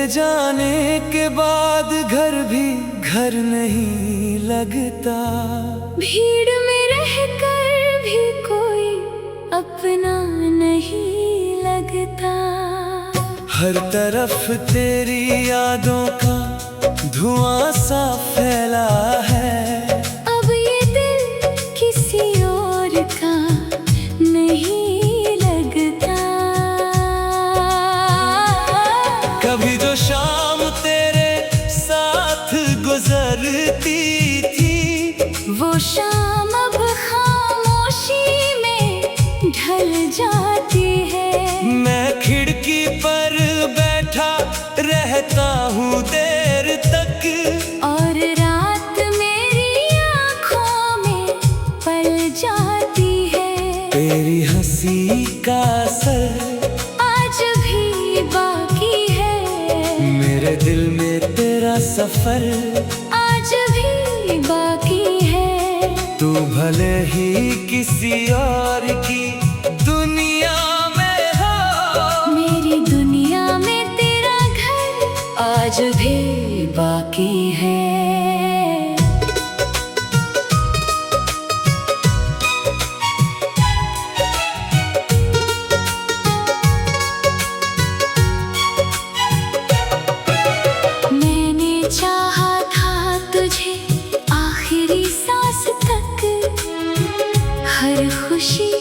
जाने के बाद घर भी घर नहीं लगता। भीड़ में रहकर भी कोई अपना नहीं लगता। हर तरफ तेरी यादों का धुआं सा फैला है। अब ये दिल किसी और का नहीं लगता। कभी जो शाम तेरे साथ गुजरती थी, वो शाम अब खामोशी में ढल जाती है। मैं खिड़की पर बैठा रहता हूँ देर तक, और रात मेरी आँखों में पल जाती है। तेरी हंसी का असर आज भी बाकी है। मेरे दिल में तेरा सफर आज भी बाकी है। तू भले ही किसी और की दुनिया में हो, मेरी दुनिया में तेरा घर आज भी बाकी है। मैंने चाहा था तुझे आखिरी सांस तक, हर खुशी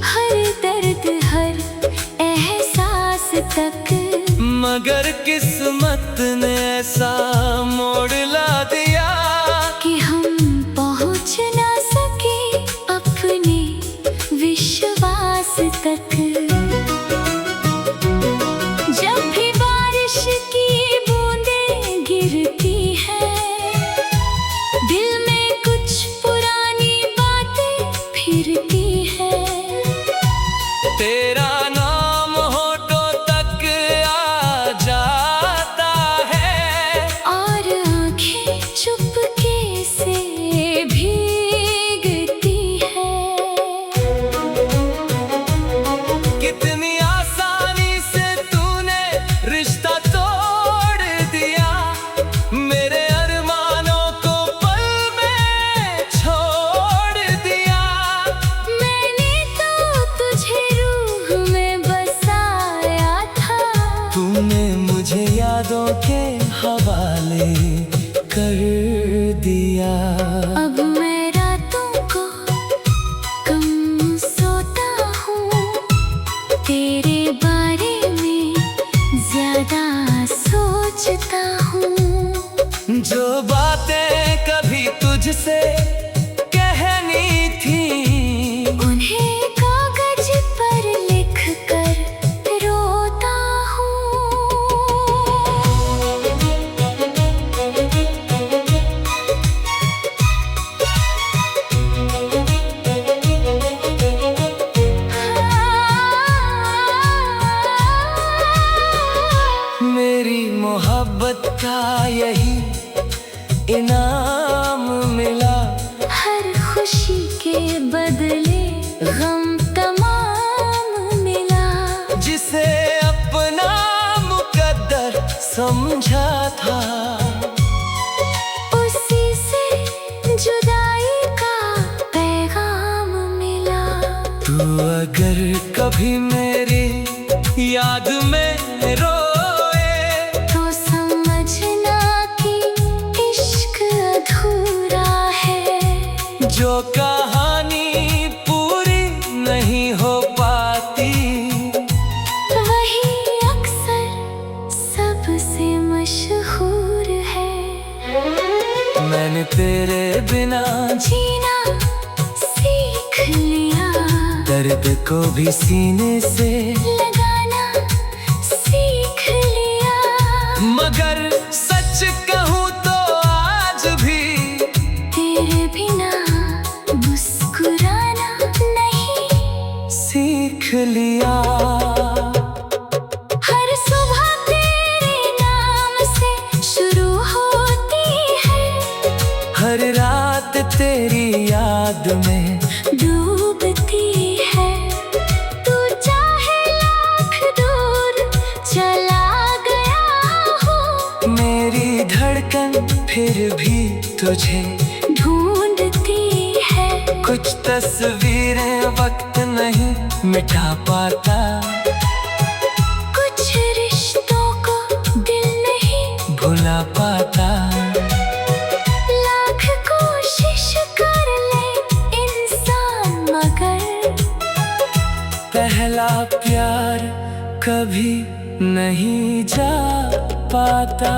हर दर्द हर एहसास तक। मगर किस्मत ने ऐसा मोड़ ला दिया कि हम पहुंच ना सके अपने विश्वास तक। जब भी बारिश की बूंदें गिरती हैं, दिल में कुछ पुरानी बातें फिरती हैं। तेरा नाम होठों तक आ जाता है, और आंखें चुपके से भीगती हैं। कितनी आसानी से तूने रिश्ता तोड़ दिया, मेरे अरमानों को पल में छोड़ दिया। मैंने तो तुझे रूह में बसाया था, तूने मुझे यादों के हवाले कर दिया। अब मैं रातों को कम सोता हूँ, तेरे बारे में ज्यादा सोचता हूँ। जो बातें कभी तुझसे कहनी थी, उन्हें कागज पर लिख कर रोता हूँ। मेरी मोहब्बत का यही इनाम मिला, हर खुशी के बदले गम तमाम मिला। जिसे अपना मुकद्दर समझा था, उसी से जुदाई का पैगाम मिला। तू अगर कभी मेरी याद में रोए, तो समझना कि इश्क अधूरा है। जो कहानी पूरी नहीं हो पाती, वही अक्सर सबसे मशहूर है। मैंने तेरे बिना जीना सीख लिया, दर्द को भी सीने से लगाना सीख लिया। मगर सच कहूँ तो आज भी तेरे बिना मुस्कुराना नहीं सीख लिया। हर सुबह तेरे नाम से शुरू होती है, हर रात तेरी याद में डूबती है। तू चाहे फिर भी तुझे ढूंढती है। कुछ तस्वीरें वक्त नहीं मिटा पाता, कुछ रिश्तों को दिल नहीं भुला पाता। लाख कोशिश कर ले इंसान मगर पहला प्यार कभी नहीं जा पाता।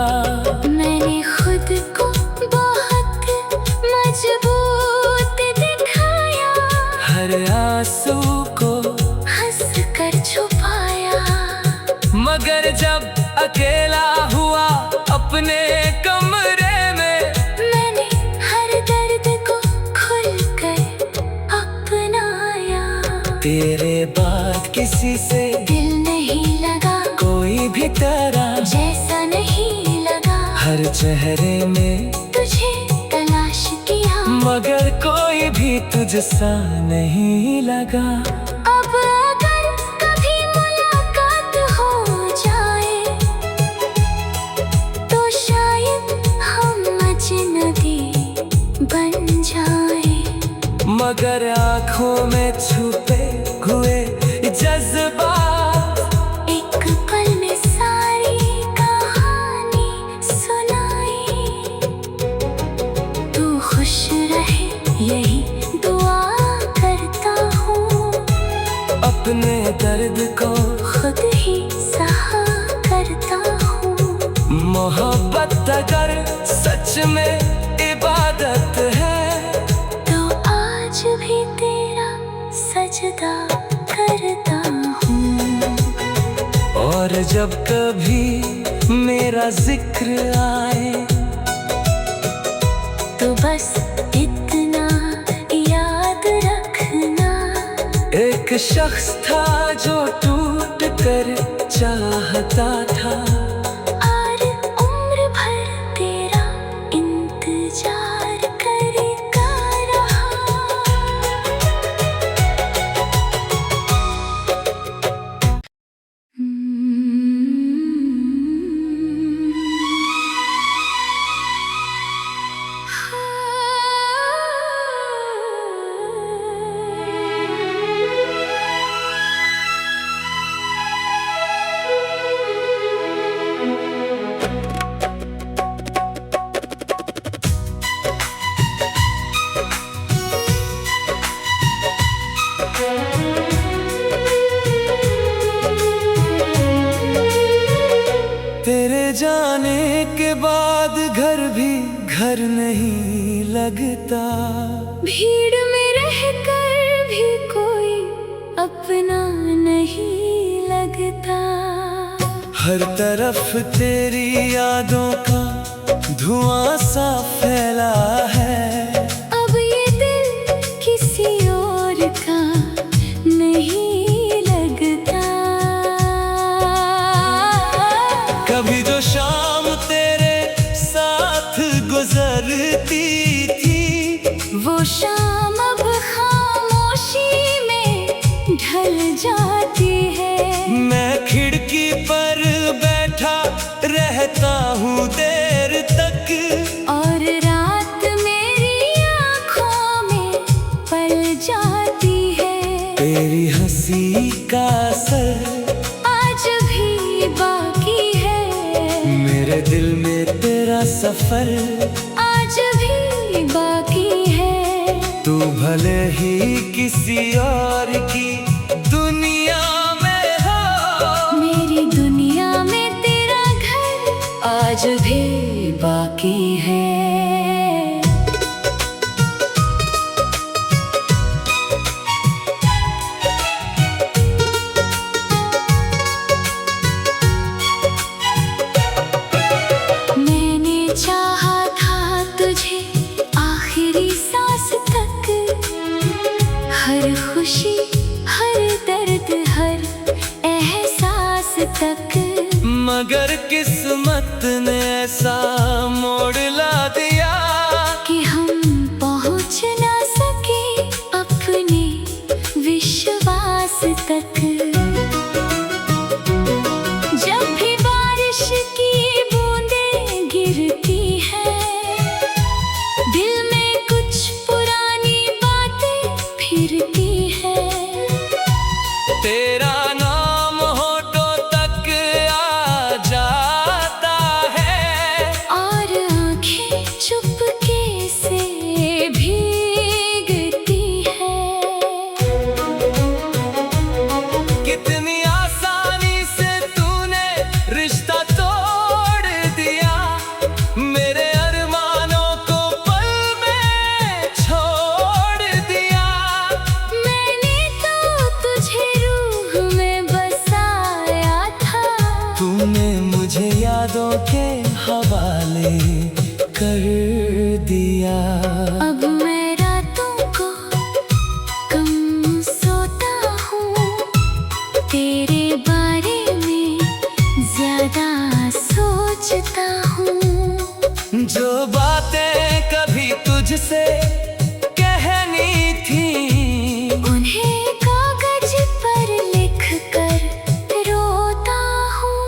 मैंने खुद को बहुत मजबूत दिखाया, हर आंसू को हंस कर छुपाया। मगर जब अकेला हुआ अपने कमरे में, मैंने हर दर्द को खुल कर अपनाया। तेरे बाद किसी से दिल नहीं लगा, कोई भी तेरा जैसा नहीं लगा। हर चेहरे में तुझे तलाश किया, मगर कोई भी तुझसा नहीं लगा। अब अगर कभी मुलाकात हो जाए तो शायद हम अजनबी बन जाए। मगर आँखों में छुपे हुए जज्बात एक पल में सारी कहानी सुनाई। तू खुश रहे यही दुआ करता हूँ, अपने दर्द को खुद ही सहा करता हूँ। मोहब्बत अगर सच में इबादत है तो आज भी तेरा सजदा करता हूँ। और जब कभी मेरा जिक्र आए तो बस इतना याद रखना, एक शख्स था जो टूट कर चाहता था, और उम्र भर तेरा इंतजार करेगा रहा। तेरे जाने के बाद घर भी घर नहीं लगता, भीड़ में रहकर भी कोई अपना नहीं लगता। हर तरफ तेरी यादों का धुआं सा फैला है। अब ये दिल किसी और का नहीं लगता। कभी जो शाम तेरे साथ गुजरती थी, वो शाम अब खामोशी में ढल जाती है। मैं खिड़की पर बैठा रहता हूँ देर तक, और रात मेरी आँखों में पल जाती है। तेरी हंसी का असर आज भी बाकी है, मेरे दिल में तेरा सफर आज भी बाकी है। तू भले ही किसी और की दुनिया में हो, मेरी दुनिया में तेरा घर आज भी बाकी है। मैंने चाहा था तुझे आखिरी सांस तक, हर खुशी हर दर्द हर एहसास तक। मगर किस्मत ने ऐसा मोड़ ला दिया कि हम पहुँच ना सके अपने विश्वास तक। जब भी बारिश की बूंदें गिरती हैं मुझे यादों के हवाले कर दिया। अब मैं रातों को कम सोता हूँ, तेरे बारे में ज्यादा सोचता हूँ। जो बातें कभी तुझसे कहनी थी, उन्हें कागज पर लिख कर रोता हूँ।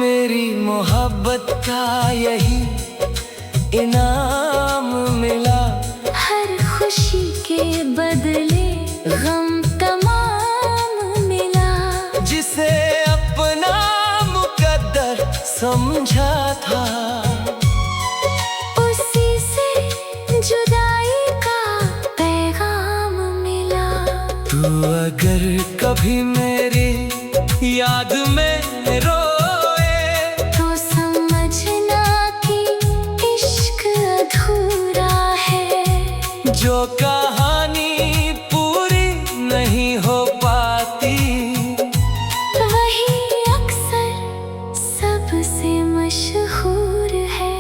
मेरी मोहब्बत का यही इनाम मिला, हर खुशी के बदले गम तमाम मिला। जिसे अपना मुकद्दर समझा था, उसी से जुदाई का पैगाम मिला। तू अगर कभी मेरी याद में रोए, तो समझना कि इश्क अधूरा है। जो कहानी पूरी नहीं हो पाती, वही अक्सर सबसे मशहूर है।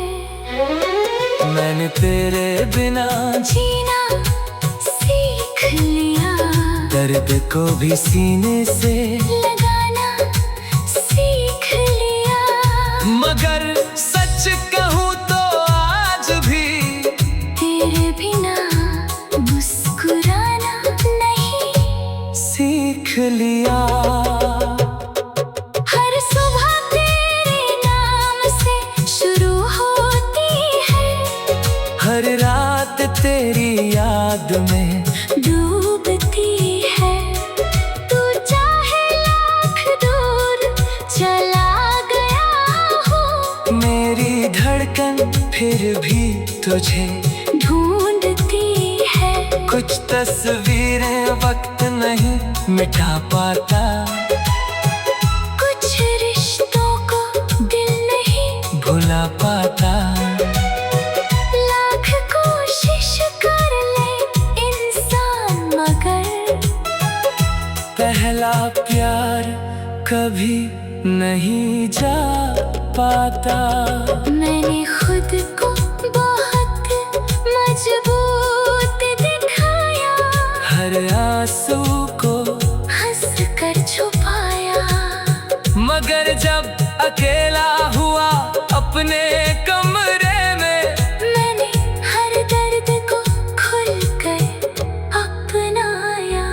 मैंने तेरे बिना जीना सीख लिया, दर्द को भी सीने से लगाना सीख लिया। मगर सच कहूँ तो आज भी तेरे बिना मुस्कुराना नहीं सीख लिया। हर सुबह तेरे नाम से शुरू होती है, हर रात तेरी याद में डूबती है। तू चाहे लाख दूर चला गया हो, मेरी धड़कन फिर भी तुझे ढूंढती है। कुछ तस्वीरें वक्त नहीं मिटा पाता, कुछ रिश्तों को दिल नहीं भुला पाता। लाख कोशिश कर ले इंसान, मगर पहला प्यार कभी नहीं जा पाता। मैंने खुद को बहुत मजबूत दिखाया, हर आंसू को हंस कर छुपाया। मगर जब अकेला हुआ अपने कमरे में, मैंने हर दर्द को खुल कर अपनाया।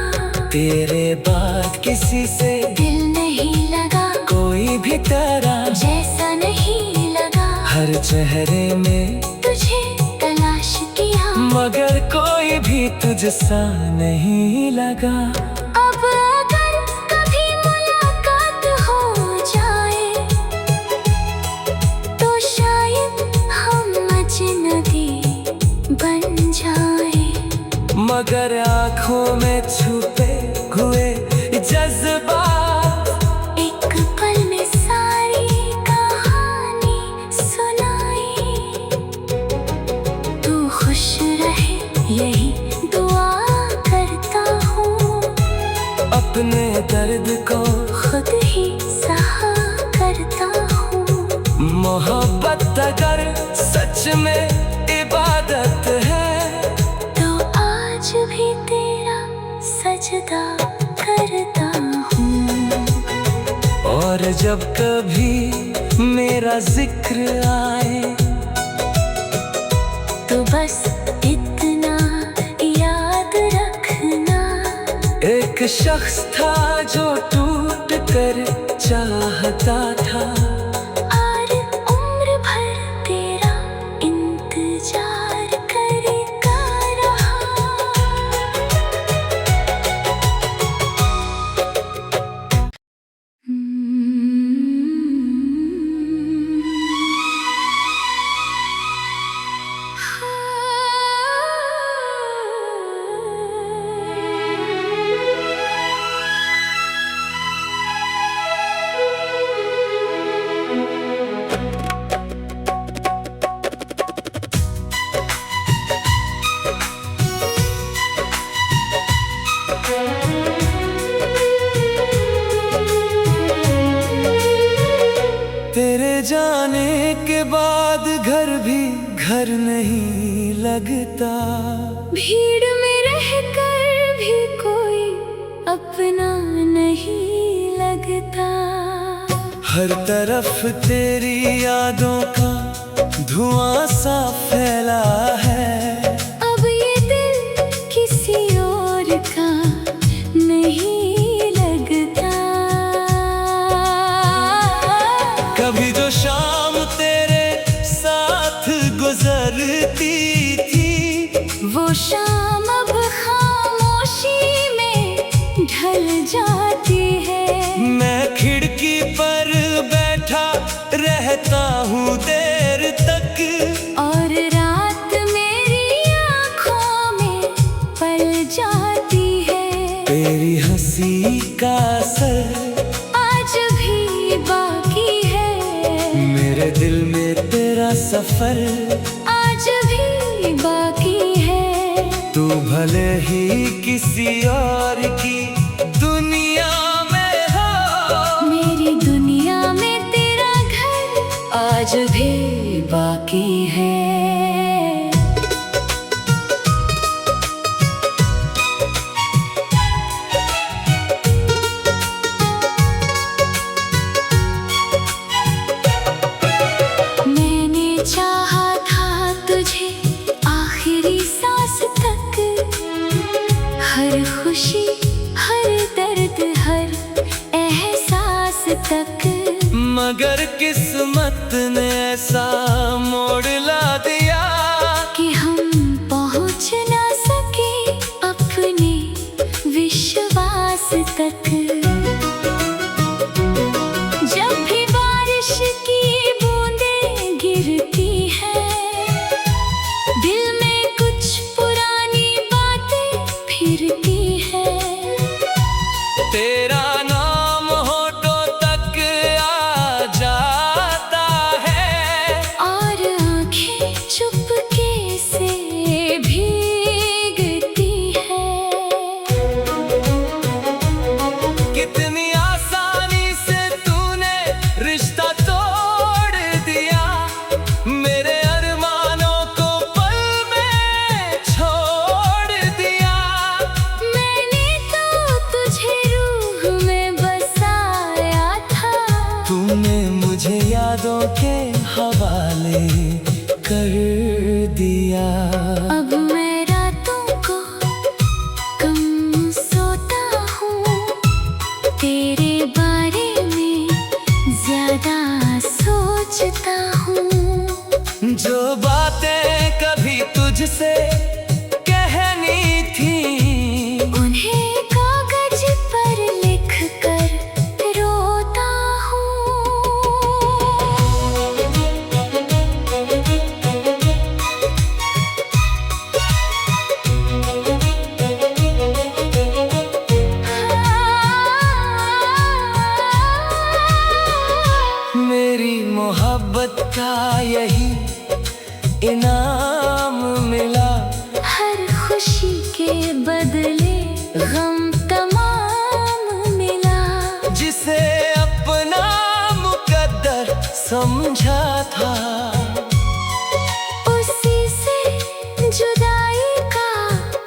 तेरे बाद किसी से दिल नहीं लगा, कोई भी तरह जैसा नहीं लगा। हर चेहरे में तुझे तलाश किया, मगर कोई भी तुझसा नहीं लगा। अब अगर कभी मुलाकात हो जाए, तो शायद हम अजनबी बन जाए। मगर आँखों में छुपे हुए जज्बात एक पल में सारी कहानी सुनाई। तू खुश रहे यही दुआ करता हूँ, अपने दर्द को खुद ही सहा करता हूँ। मोहब्बत अगर सच में इबादत है, तो आज भी तेरा सजदा करता हूँ। और जब कभी मेरा जिक्र आए, तो बस इतना याद रखना, एक शख्स था जो टूट कर चाहता था, और उम्र भर तेरा इंतजार करेगा रहा। जाने के बाद घर भी घर नहीं लगता। भीड़ में रहकर भी कोई अपना नहीं लगता। हर तरफ तेरी यादों का धुआं सा फैला है। अब ये दिल किसी और का नहीं लगता। कभी जो शाम तेरे साथ गुजरती थी, वो शाम अब खामोशी में ढल जाती है। मैं खिड़की पर बैठा रहता हूँ देर तक, और रात मेरी आँखों में पल जाती है। तेरी हंसी का असर आज भी बाकी है। मेरे दिल में तेरा सफर आज भी बाकी है। तू भले ही किसी और की दुनिया में हो, मेरी दुनिया में तेरा घर आज भी बाकी है। मैंने चाहा था तुझे आखिरी सांस तक, हर खुशी हर दर्द हर एहसास तक। मगर किस्मत ने ऐसा मोड़ ला दिया कि हम पहुंच ना सके अपने विश्वास तक। जब भी बारिश की बूंदें गिरती हैं, दिल में कुछ पुरानी बातें फिरती हैं। तेरा नाम होठों तक आ जाता है, और आंखें चुपके से भीगती हैं। कितनी आसानी से तूने रिश्ता तोड़ दिया, मेरे अरमानों को पल में छोड़ दिया। मैंने तो तुझे रूह में बसाया था, तूने मुझे यादों के हवाले कर दिया। अब मैं रातों को कम सोता हूँ, तेरे बारे में ज्यादा सोचता हूँ। जो बातें कभी तुझसे कहनी थी, उन्हें कागज पर लिख कर रोता हूँ। मेरी मोहब्बत का यही इनाम मिला, हर खुशी के बदले गम तमाम मिला। जिसे अपना मुकद्दर समझा था, उसी से जुदाई का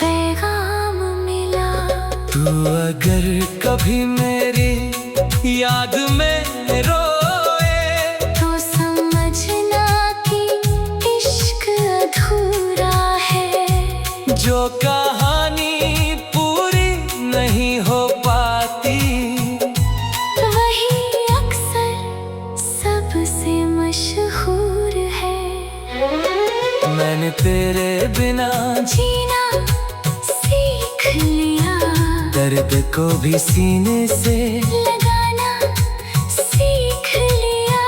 पैगाम मिला। तू अगर कभी मेरी याद में रोए, तो समझना कि इश्क अधूरा है। जो कहानी पूरी नहीं हो पाती, वही अक्सर सबसे मशहूर है। मैंने तेरे बिना जीना सीख लिया, दर्द को भी सीने से लगाना सीख लिया।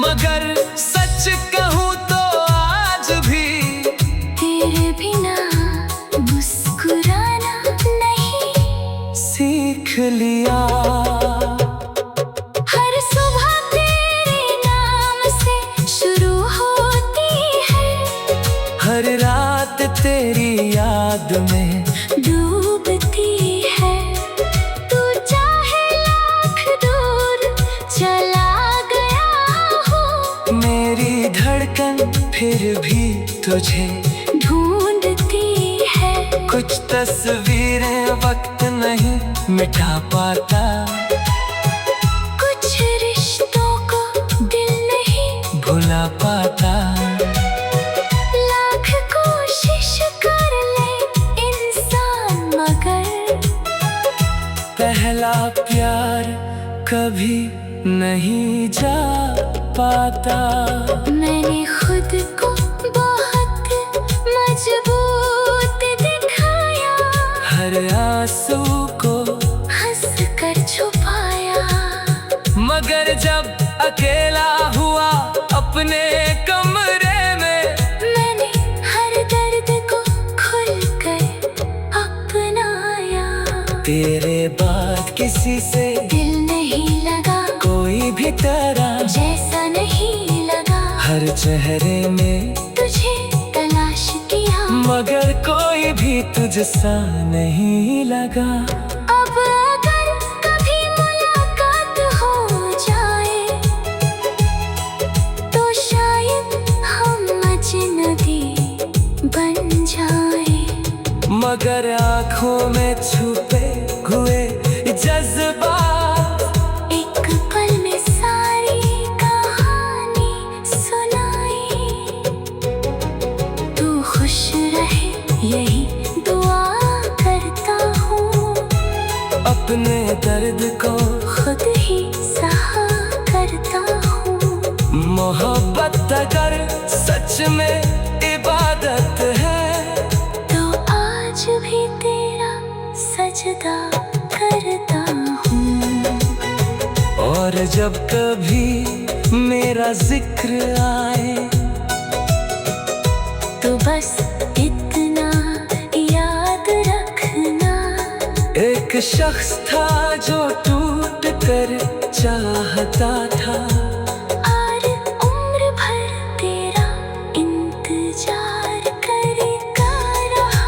मगर सच कहूँ तो आज भी तेरे बिना मुस्कुराना नहीं सीख लिया। हर सुबह तेरे नाम से शुरू होती है, हर रात तेरी याद में डूबती है। तू चाहे लाख दूर चला गया हो, फिर भी तुझे ढूंढती है। कुछ तस्वीरें वक्त नहीं मिटा पाता, कुछ रिश्तों को दिल नहीं भुला पाता। लाख कोशिश कर ले इंसान मगर पहला प्यार कभी नहीं जा पाता। मैंने खुद को बहुत मजबूत दिखाया, हर आंसू को हंस कर छुपाया। मगर जब अकेला हुआ अपने कमरे में, मैंने हर दर्द को खुल कर अपनाया। तेरे बाद किसी से दिल नहीं लगा, कोई भी तेरा जैसा नहीं लगा। हर चेहरे में तुझे तलाश किया, मगर कोई भी तुझसा नहीं लगा। अब अगर कभी मुलाकात हो जाए तो शायद हम अजनबी बन जाए। मगर आँखों में छुपे हुए जज्बात एक पल में सारी कहानी सुनाई। तू खुश रहे यही दुआ करता हूँ, अपने दर्द को खुद ही सहा करता हूँ। मोहब्बत अगर सच में इबादत है तो आज भी तेरा सजदा करता हूँ। और जब कभी मेरा जिक्र आए तो बस इतना याद रखना, एक शख्स था जो टूट कर चाहता था, और उम्र भर तेरा इंतजार करता रहा।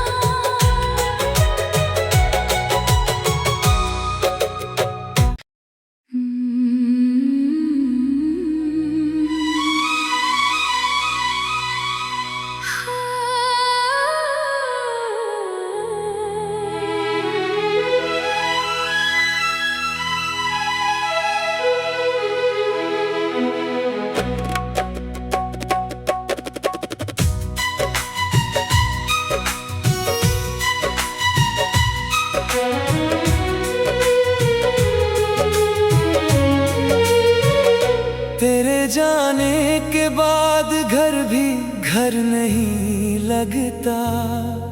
तेरे जाने के बाद घर भी घर नहीं लगता,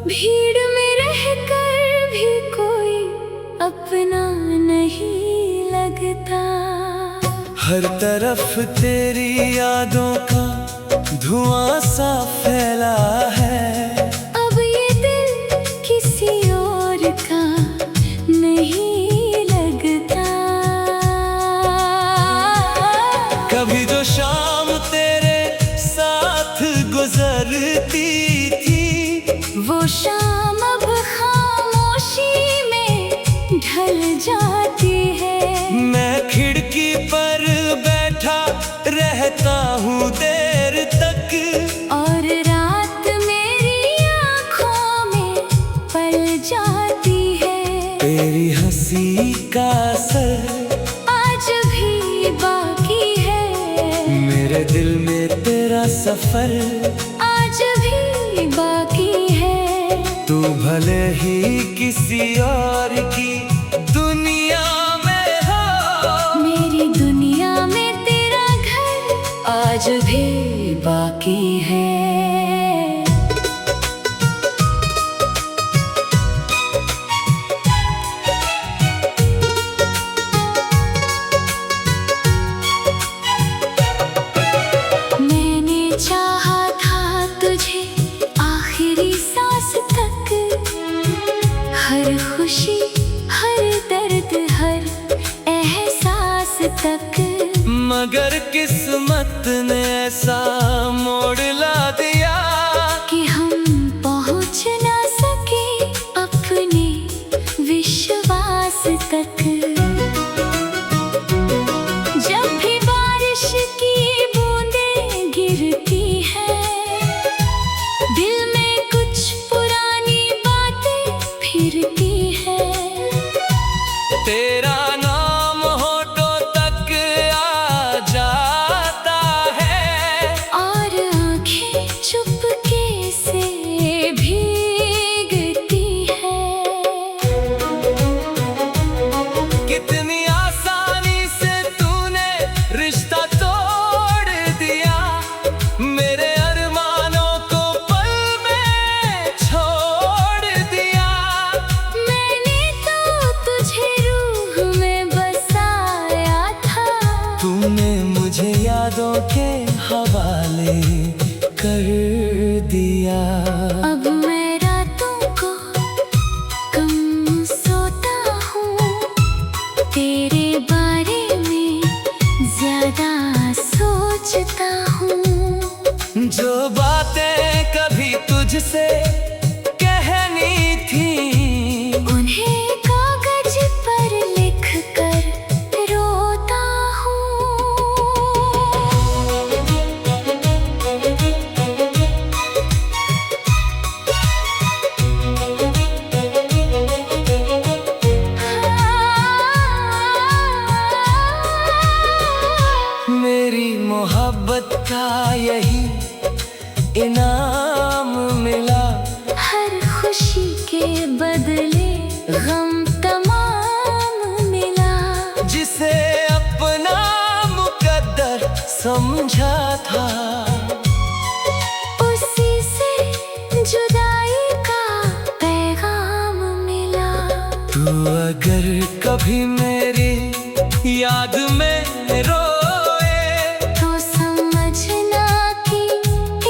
भीड़ में रहकर भी कोई अपना नहीं लगता। हर तरफ तेरी यादों का धुआं सा फैला है, अब ये दिल किसी और का नहीं लगता। कभी जो शाम तेरे साथ गुजरती थी, वो शाम अब खामोशी में ढल जाती है। मैं खिड़की पर बैठा रहता हूँ देर तक, और रात मेरी आँखों में पल जाती है। तेरी हंसी का असर आज भी बाकी है, मेरे दिल में तेरा सफर आज भी बाकी है। तू भले ही किसी और की दुनिया में हो, मेरी दुनिया में तेरा घर आज भी बाकी है। मैंने चाहा था तुझे आखिरी सांस तक, हर खुशी हर दर्द हर एहसास तक। मगर किस्मत ने ऐसा मोड़ ला दिया कि हम पहुँच ना सके अपने विश्वास तक। जब भी बारिश की बूंदें गिरती हैं तूने मुझे यादों के हवाले कर दिया। अब मैं रातों को कम सोता हूँ, तेरे बारे में ज्यादा सोचता हूँ। जो बातें कभी तुझसे कहनी थी, उन्हें कागज पर लिख कर रोता हूँ। मेरी मोहब्बत का यही इनाम मिला, हर खुशी के बदले गम तमाम मिला। जिसे अपना मुकद्दर समझा था, उसी से जुदाई का पैगाम मिला। तू अगर कभी मेरी याद में रोए, तो समझना कि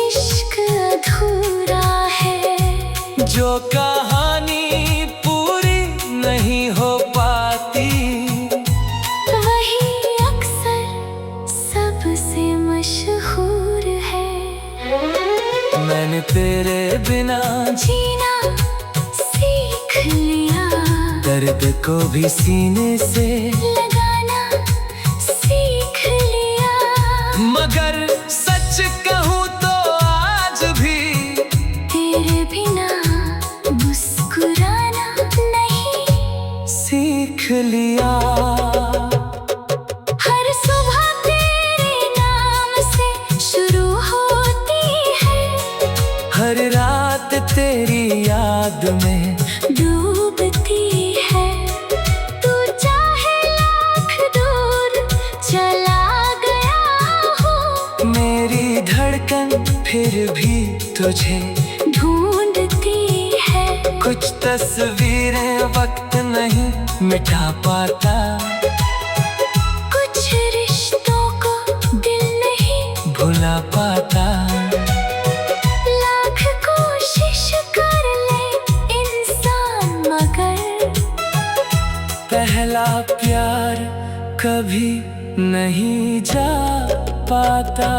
इश्क अधूरा है। जो कहानी पूरी नहीं हो पाती, वही अक्सर सबसे मशहूर है। मैंने तेरे बिना जीना सीख लिया, दर्द को भी सीने से लगाना सीख लिया। मगर सच कहूँ तो आज भी तेरे बिना मुस्कुराना नहीं सीख लिया। हर सुबह तेरे नाम से शुरू होती है, हर रात तेरी याद में डूबती है। तू चाहे लाख दूर चला गया हो, मेरी धड़कन फिर भी तुझे ढूंढती है। कुछ तस्वीरें वक्त नहीं मिटा पाता, कुछ रिश्तों को दिल नहीं भुला पाता। लाख कोशिश कर ले इंसान, मगर पहला प्यार कभी नहीं जा पाता।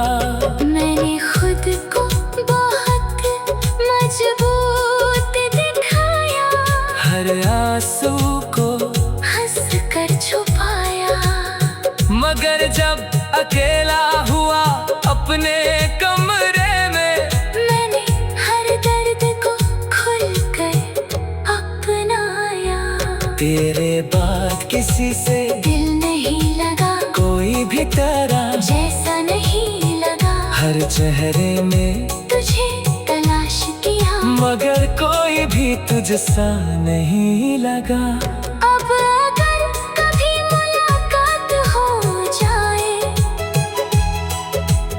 मैंने खुद को बहुत मजबूत दिखाया, हर आंसू को हंस कर छुपाया। मगर जब अकेला हुआ अपने कमरे में, मैंने हर दर्द को खुल कर अपनाया। तेरे बाद किसी से दिल नहीं लगा, कोई भी तरह जैसा नहीं लगा। हर चेहरे में तुझे तलाश किया, मगर कोई भी तुझसा नहीं लगा। अब अगर कभी मुलाकात हो जाए,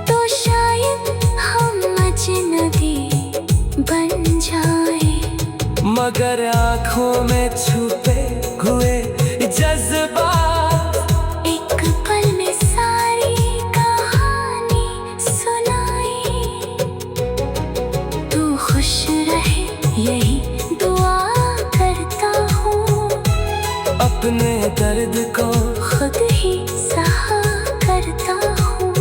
तो शायद हम अजनबी बन जाए। मगर आँखों में छुपे हुए जज्बात एक पल में सारी कहानी सुनाई। तू खुश रहे यही दुआ करता हूँ, अपने दर्द को खुद ही सहा करता हूँ।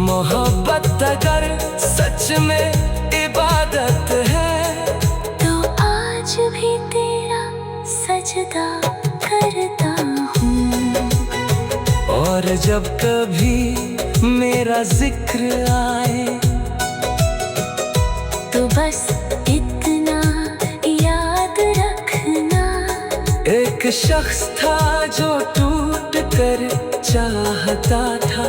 मोहब्बत अगर सच में इबादत है, तो आज भी तेरा सजदा करता हूँ। और जब कभी मेरा जिक्र आए, तो बस इतना याद रखना, एक शख्स था जो टूट कर चाहता था।